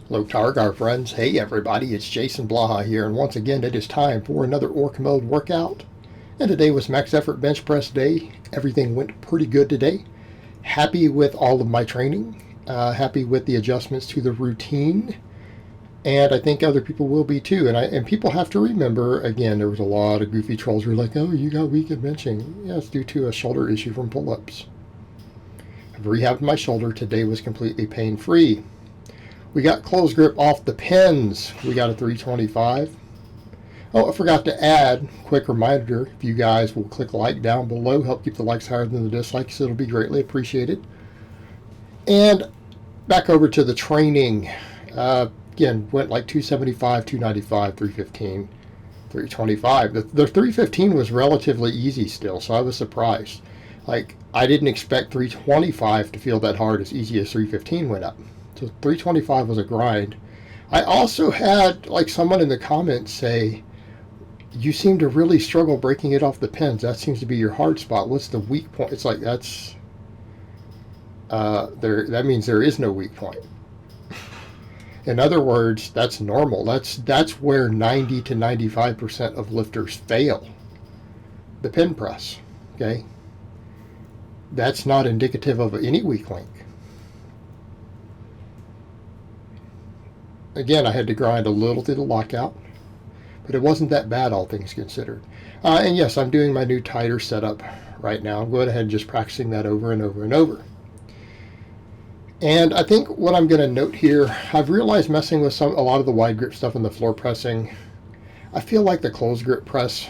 Hello, Targar friends. Hey, everybody, it's Jason Blaha here, and once again, it is time for another Orc Mode workout. And today was max effort bench press day. Everything went pretty good today. Happy with all of my training. Happy with the adjustments to the routine. And I think other people will be too. And people have to remember, again, there was a lot of goofy trolls who were like, oh, you got weak at benching. Yeah, it's due to a shoulder issue from pull-ups. I've rehabbed my shoulder. Today was completely pain-free. We got close grip off the pins. We got a 325. Oh, I forgot to add, quick reminder, if you guys will click like down below, help keep the likes higher than the dislikes, it'll be greatly appreciated. And back over to the training. Again, went like 275, 295, 315, 325. The 315 was relatively easy still, so I was surprised. Like, I didn't expect 325 to feel that hard as easy as 315 went up. So 325 was a grind. I also had like someone in the comments say, you seem to really struggle breaking it off the pins. That seems to be your hard spot. What's the weak point? It's like that's that means there is no weak point. In other words, that's normal. That's where 90 to 95% of lifters fail. The pin press. Okay? That's not indicative of any weak link. Again, I had to grind a little through the lockout, but it wasn't that bad, all things considered. And yes, I'm doing my new tighter setup right now. I'm going ahead and just practicing that over and over and over. And I think what I'm going to note here, I've realized messing with a lot of the wide grip stuff in the floor pressing, I feel like the closed grip press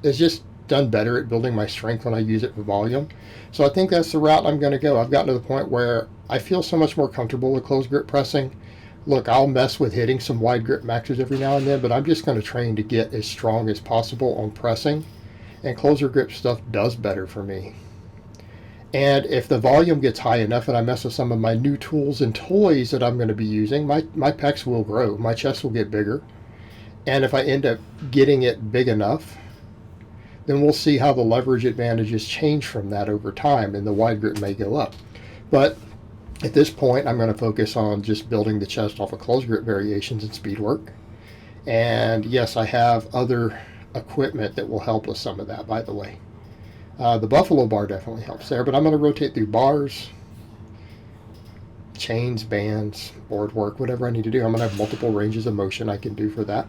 is just done better at building my strength when I use it for volume. So I think that's the route I'm going to go. I've gotten to the point where I feel so much more comfortable with closed grip pressing. Look, I'll mess with hitting some wide grip maxes every now and then, but I'm just going to train to get as strong as possible on pressing, and closer grip stuff does better for me. And if the volume gets high enough and I mess with some of my new tools and toys that I'm going to be using, my pecs will grow, my chest will get bigger, and if I end up getting it big enough, then we'll see how the leverage advantages change from that over time, and the wide grip may go up. But at this point, I'm going to focus on just building the chest off of close grip variations and speed work. And yes, I have other equipment that will help with some of that, by the way. The Buffalo bar definitely helps there, but I'm going to rotate through bars, chains, bands, board work, whatever I need to do. I'm going to have multiple ranges of motion I can do for that.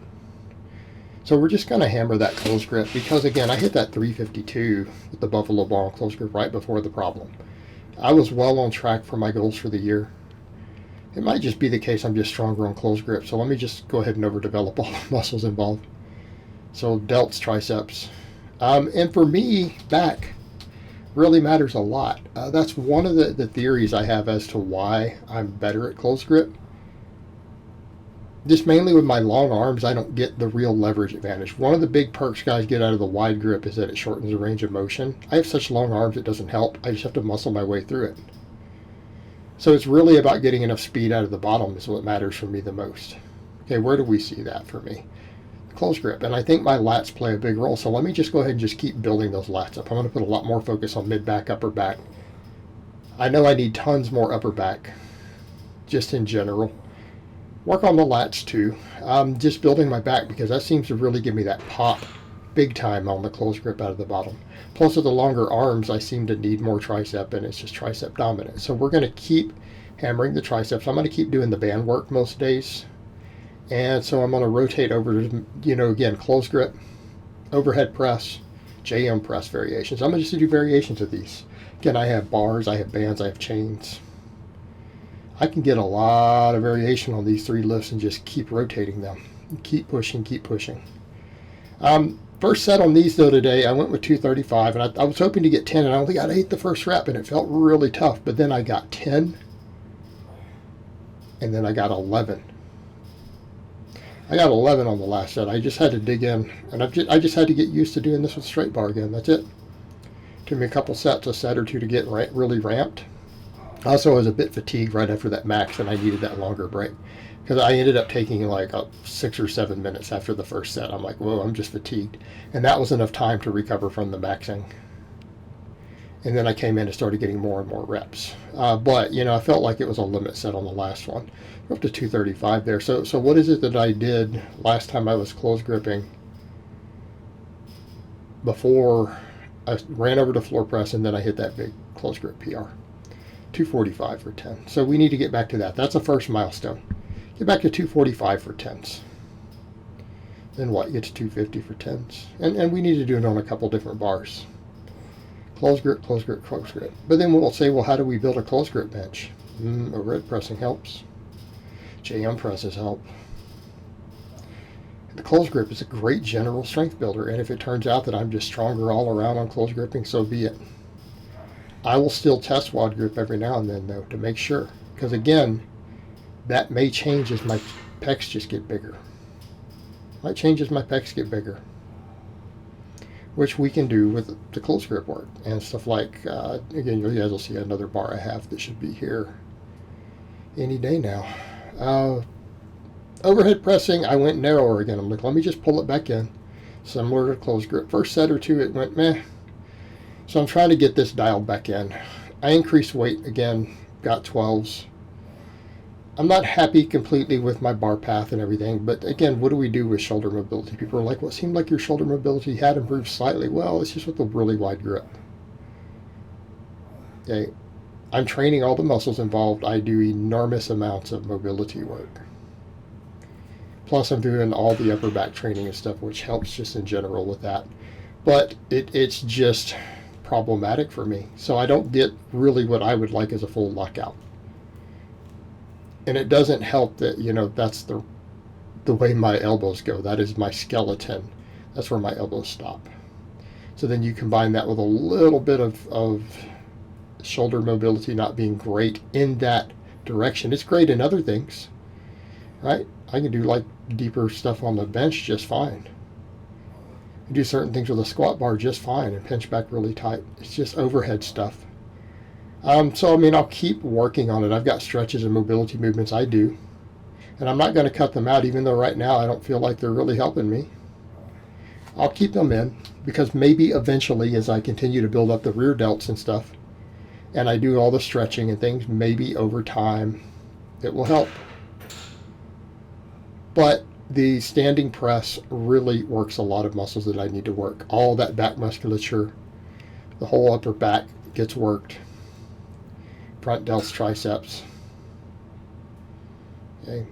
So we're just going to hammer that close grip because, again, I hit that 352 with the Buffalo bar on close grip right before the problem. I was well on track for my goals for the year. It might just be the case I'm just stronger on close grip, so let me just go ahead and overdevelop all the muscles involved. So delts, triceps. And for me, back really matters a lot. That's one of the theories I have as to why I'm better at close grip. Just mainly with my long arms, I don't get the real leverage advantage. One of the big perks guys get out of the wide grip is that it shortens the range of motion. I have such long arms it doesn't help. I just have to muscle my way through it. So it's really about getting enough speed out of the bottom is what matters for me the most. Okay, where do we see that for me? Close grip. And I think my lats play a big role. So let me just go ahead and just keep building those lats up. I'm going to put a lot more focus on mid-back, upper back. I know I need tons more upper back, just in general. Work on the lats too. Just building my back because that seems to really give me that pop big time on the close grip out of the bottom. Plus with the longer arms, I seem to need more tricep and it's just tricep dominant. So we're going to keep hammering the triceps. I'm going to keep doing the band work most days. And so I'm going to rotate over to, again, close grip, overhead press, JM press variations. I'm going to just do variations of these. Again, I have bars, I have bands, I have chains. I can get a lot of variation on these three lifts and just keep rotating them. Keep pushing, keep pushing. First set on these, though, today, I went with 235, and I was hoping to get 10, and I only got 8 the first rep, and it felt really tough. But then I got 10, and then I got 11. I got 11 on the last set. I just had to dig in, and I just had to get used to doing this with straight bar again. That's it. Took me a couple sets, a set or two to get really ramped. Also, I was a bit fatigued right after that max, and I needed that longer break because I ended up taking like 6 or 7 minutes after the first set. I'm like, whoa, I'm just fatigued. And that was enough time to recover from the maxing. And then I came in and started getting more and more reps. But, you know, I felt like it was a limit set on the last one. We're up to 235 there. So what is it that I did last time I was close gripping? Before I ran over to floor press and then I hit that big close grip PR. 245 for 10. So we need to get back to that. That's the first milestone. Get back to 245 for 10s. Then what? Get to 250 for 10s. And we need to do it on a couple different bars. Close grip, close grip, close grip. But then we'll say, well, how do we build a close grip bench? Overhead pressing helps. JM presses help. The close grip is a great general strength builder, and if it turns out that I'm just stronger all around on close gripping, so be it. I will still test wide grip every now and then, though, to make sure. Because, again, that may change as my pecs just get bigger. Might change as my pecs get bigger, which we can do with the close grip work and stuff like, again, you guys will see another bar I have that should be here any day now. Overhead pressing, I went narrower again. I'm like, let me just pull it back in. Similar to close grip. First set or two, it went meh. So I'm trying to get this dialed back in. I increased weight again, got 12s. I'm not happy completely with my bar path and everything, but again, what do we do with shoulder mobility? People are like, well, it seemed like your shoulder mobility had improved slightly. Well, it's just with a really wide grip. Okay, I'm training all the muscles involved. I do enormous amounts of mobility work. Plus, I'm doing all the upper back training and stuff, which helps just in general with that. But it's just problematic for me. So I don't get really what I would like as a full lockout. And it doesn't help that, you know, that's the way my elbows go. That is my skeleton. That's where my elbows stop. So then you combine that with a little bit of shoulder mobility not being great in that direction. It's great in other things, right? I can do like deeper stuff on the bench just fine. I do certain things with a squat bar just fine and pinch back really tight. It's just overhead stuff. So, I mean, I'll keep working on it. I've got stretches and mobility movements I do. And I'm not going to cut them out, even though right now I don't feel like they're really helping me. I'll keep them in, because maybe eventually, as I continue to build up the rear delts and stuff, and I do all the stretching and things, maybe over time it will help. But the standing press really works a lot of muscles that I need to work. All that back musculature, the whole upper back gets worked. Front delts, triceps. Okay.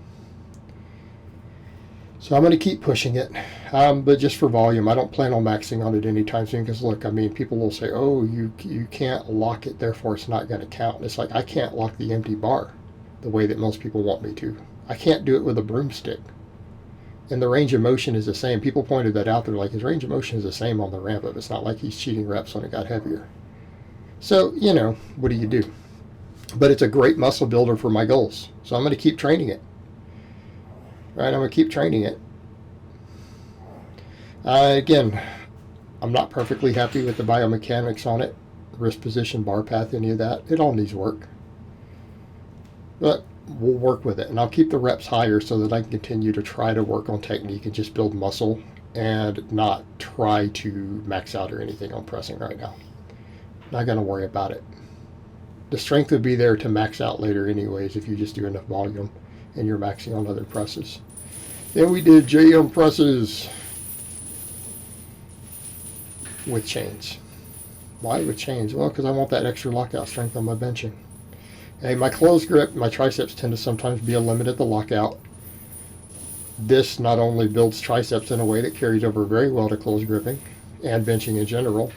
So I'm going to keep pushing it, but just for volume. I don't plan on maxing on it anytime soon, because look, I mean, people will say, oh, you can't lock it, therefore it's not going to count. It's like, I can't lock the empty bar the way that most people want me to. I can't do it with a broomstick. And the range of motion is the same. People pointed that out. They're like, his range of motion is the same on the ramp up. It's not like he's cheating reps when it got heavier. So, you know, what do you do? But it's a great muscle builder for my goals. So I'm going to keep training it. Right, I'm going to keep training it. Again, I'm not perfectly happy with the biomechanics on it. Wrist position, bar path, any of that. It all needs work. But we'll work with it. And I'll keep the reps higher so that I can continue to try to work on technique and just build muscle and not try to max out or anything on pressing right now. Not going to worry about it. The strength would be there to max out later anyways if you just do enough volume and you're maxing on other presses. Then we did JM presses with chains. Why with chains? Well, because I want that extra lockout strength on my benching. Hey, my close grip, my triceps tend to sometimes be a limit at the lockout. This not only builds triceps in a way that carries over very well to close gripping and benching in general,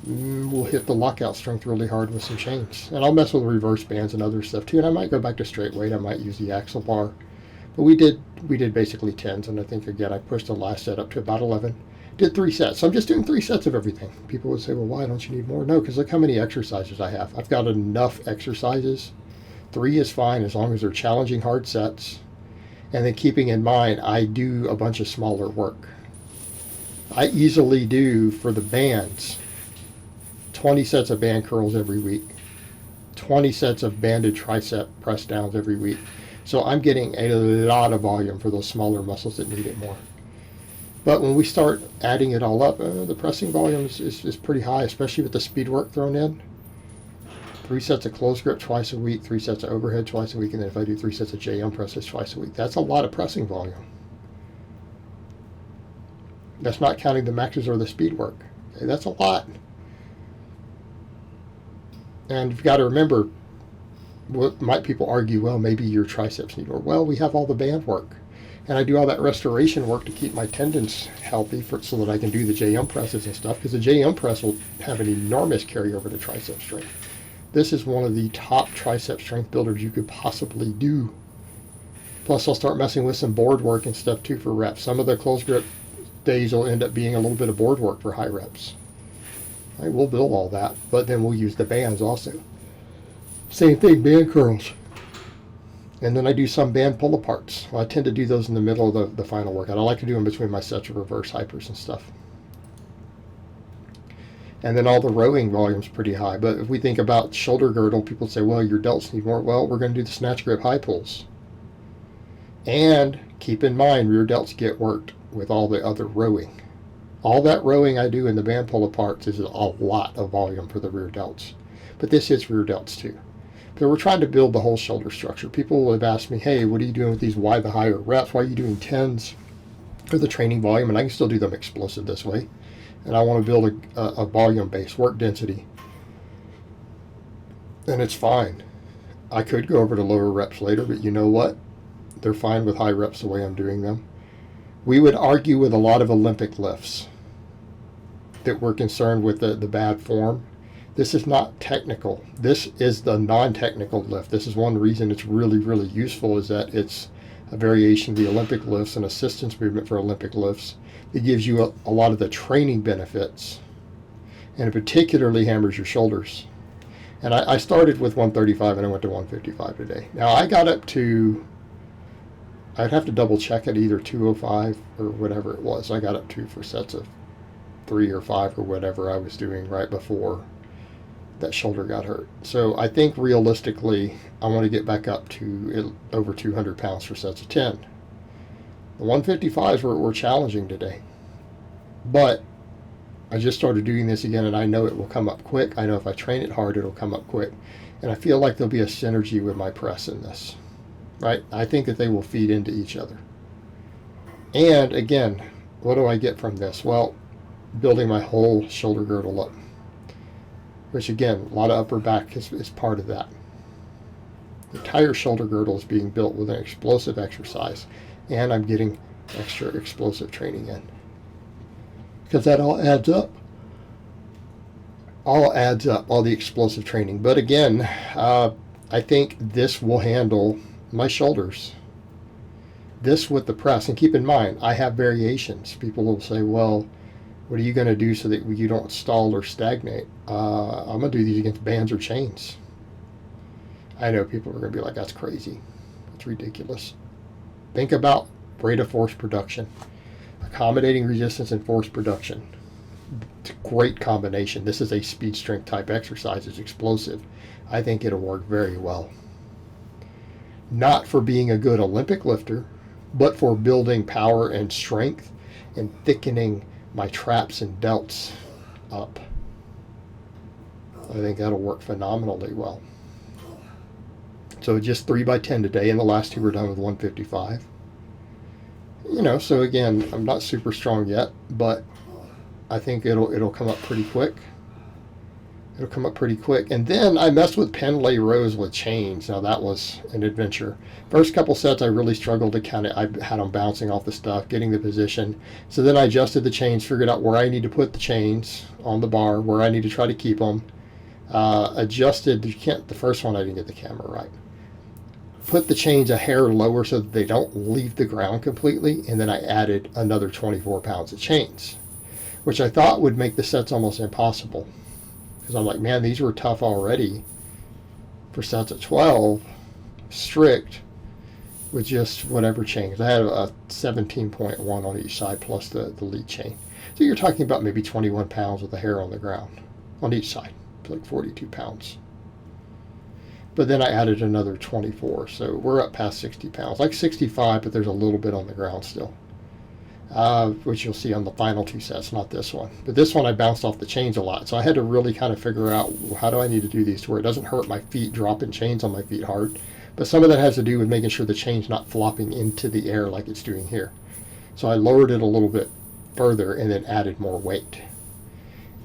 we'll hit the lockout strength really hard with some chains. And I'll mess with reverse bands and other stuff too. And I might go back to straight weight. I might use the axle bar. But we did basically 10s. And I think, again, I pushed the last set up to about 11. Did 3 sets. So I'm just doing 3 sets of everything. People would say, well, why don't you need more? No, because look how many exercises I have. I've got enough exercises. 3 is fine as long as they're challenging hard sets. And then keeping in mind, I do a bunch of smaller work. I easily do, for the bands, 20 sets of band curls every week, 20 sets of banded tricep press downs every week. So I'm getting a lot of volume for those smaller muscles that need it more. But when we start adding it all up, the pressing volume is pretty high, especially with the speed work thrown in. 3 sets of close grip twice a week, 3 sets of overhead twice a week, and then if I do 3 sets of JM presses twice a week, that's a lot of pressing volume. That's not counting the maxes or the speed work. Okay, that's a lot. And you've got to remember, what might people argue, well, maybe your triceps need work. Well, we have all the band work. And I do all that restoration work to keep my tendons healthy so that I can do the JM presses and stuff, because the JM press will have an enormous carryover to tricep strength. This is one of the top tricep strength builders you could possibly do. Plus, I'll start messing with some board work and stuff too for reps. Some of the close grip days will end up being a little bit of board work for high reps. Right, we'll build all that, but then we'll use the bands also. Same thing, band curls. And then I do some band pull-aparts. Well, I tend to do those in the middle of the final workout. I like to do them between my sets of reverse hypers and stuff. And then all the rowing volume's pretty high. But if we think about shoulder girdle, people say, well, your delts need more. Well, we're going to do the snatch grip high pulls. And keep in mind, rear delts get worked with all the other rowing. All that rowing I do in the band pull-aparts is a lot of volume for the rear delts. But this is rear delts too. So we're trying to build the whole shoulder structure. People have asked me, hey, what are you doing with these? Why the higher reps? Why are you doing 10s for the training volume? And I can still do them explosive this way. And I want to build a volume-based work density. And it's fine. I could go over to lower reps later, but you know what? They're fine with high reps the way I'm doing them. We would argue with a lot of Olympic lifts that we're concerned with the bad form. This is not technical. This is the non-technical lift. This is one reason it's really, really useful, is that it's a variation of the Olympic lifts, an assistance movement for Olympic lifts. It gives you a lot of the training benefits, and it particularly hammers your shoulders. And I started with 135 and I went to 155 today. Now I got up to, I'd have to double check it, either 205 or whatever it was. I got up to for sets of 3 or 5 or whatever I was doing right before that shoulder got hurt. So I think realistically, I want to get back up to over 200 pounds for sets of 10. The 155s were challenging today, but I just started doing this again, and I know it will come up quick. I know if I train it hard, it'll come up quick. And I feel like there'll be a synergy with my press in this, right? I think that they will feed into each other. And again, what do I get from this? Well, building my whole shoulder girdle up, which again, a lot of upper back is part of that. The entire shoulder girdle is being built with an explosive exercise, and I'm getting extra explosive training in, because that all adds up. All adds up, all the explosive training. But again, I think this will handle my shoulders. This with the press, and keep in mind, I have variations. People will say, well, what are you going to do so that you don't stall or stagnate? I'm going to do these against bands or chains. I know people are going to be like, that's crazy. That's ridiculous. Think about rate of force production. Accommodating resistance and force production. It's a great combination. This is a speed strength type exercise. It's explosive. I think it'll work very well. Not for being a good Olympic lifter, but for building power and strength and thickening my traps and delts up. I think that'll work phenomenally well. So just 3 by 10 today, and the last 2 were done with 155. You know, so again, I'm not super strong yet, but I think it'll come up pretty quick. It'll come up pretty quick. And then I messed with Pendlay rows with chains. Now that was an adventure. First couple sets I really struggled to count it. I had them bouncing off the stuff, getting the position. So then I adjusted the chains, figured out where I need to put the chains on the bar, where I need to try to keep them. Adjusted, the first one I didn't get the camera right. Put the chains a hair lower so that they don't leave the ground completely. And then I added another 24 pounds of chains, which I thought would make the sets almost impossible. Because I'm like, man, these were tough already for sets of 12, strict, with just whatever chains. I had a 17.1 on each side plus the lead chain. So you're talking about maybe 21 pounds with the hair on the ground on each side. It's like 42 pounds. But then I added another 24, so we're up past 60 pounds. Like 65, but there's a little bit on the ground still. which you'll see on the final 2 sets, not this one. But this one I bounced off the chains a lot, so I had to really kind of figure out how do I need to do these to where it doesn't hurt my feet dropping chains on my feet hard. But some of that has to do with making sure the chain's not flopping into the air like it's doing here. So I lowered it a little bit further and then added more weight.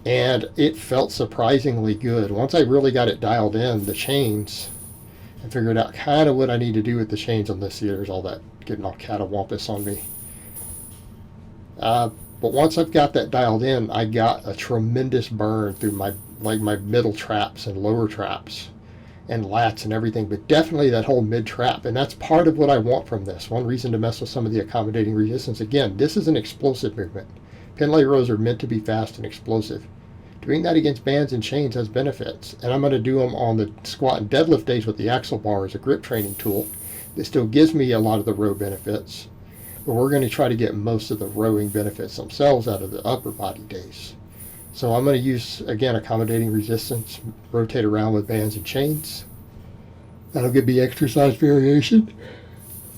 And it felt surprisingly good. Once I really got it dialed in, the chains, and figured out kind of what I need to do with the chains on this. See, there's all that getting all catawampus on me. But once I've got that dialed in, I got a tremendous burn through my middle traps and lower traps and lats and everything, but definitely that whole mid trap. And that's part of what I want from this. One reason to mess with some of the accommodating resistance. Again, this is an explosive movement. Pendlay rows are meant to be fast and explosive. Doing that against bands and chains has benefits, and I'm going to do them on the squat and deadlift days with the axle bar as a grip training tool. It still gives me a lot of the row benefits, but we're going to try to get most of the rowing benefits themselves out of the upper body days. So I'm going to use, again, accommodating resistance, rotate around with bands and chains. That'll give me exercise variation.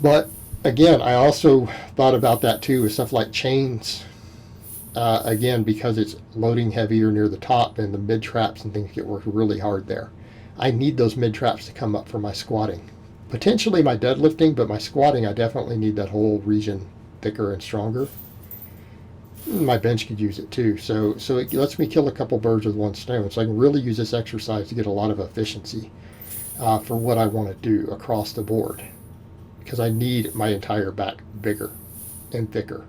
But again, I also thought about that too with stuff like chains. Again, because it's loading heavier near the top and the mid traps and things get worked really hard there. I need those mid traps to come up for my squatting. Potentially my deadlifting, but my squatting, I definitely need that whole region thicker and stronger. My bench could use it too. So it lets me kill a couple birds with one stone. So I can really use this exercise to get a lot of efficiency for what I want to do across the board. Because I need my entire back bigger and thicker.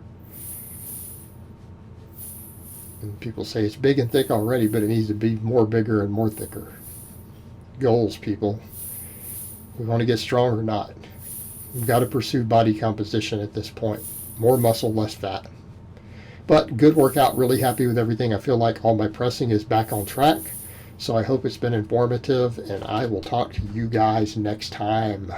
And people say it's big and thick already, but it needs to be more bigger and more thicker. Goals, people. We want to get strong or not. We've got to pursue body composition at this point. More muscle, less fat. But good workout, really happy with everything. I feel like all my pressing is back on track. So I hope it's been informative, and I will talk to you guys next time.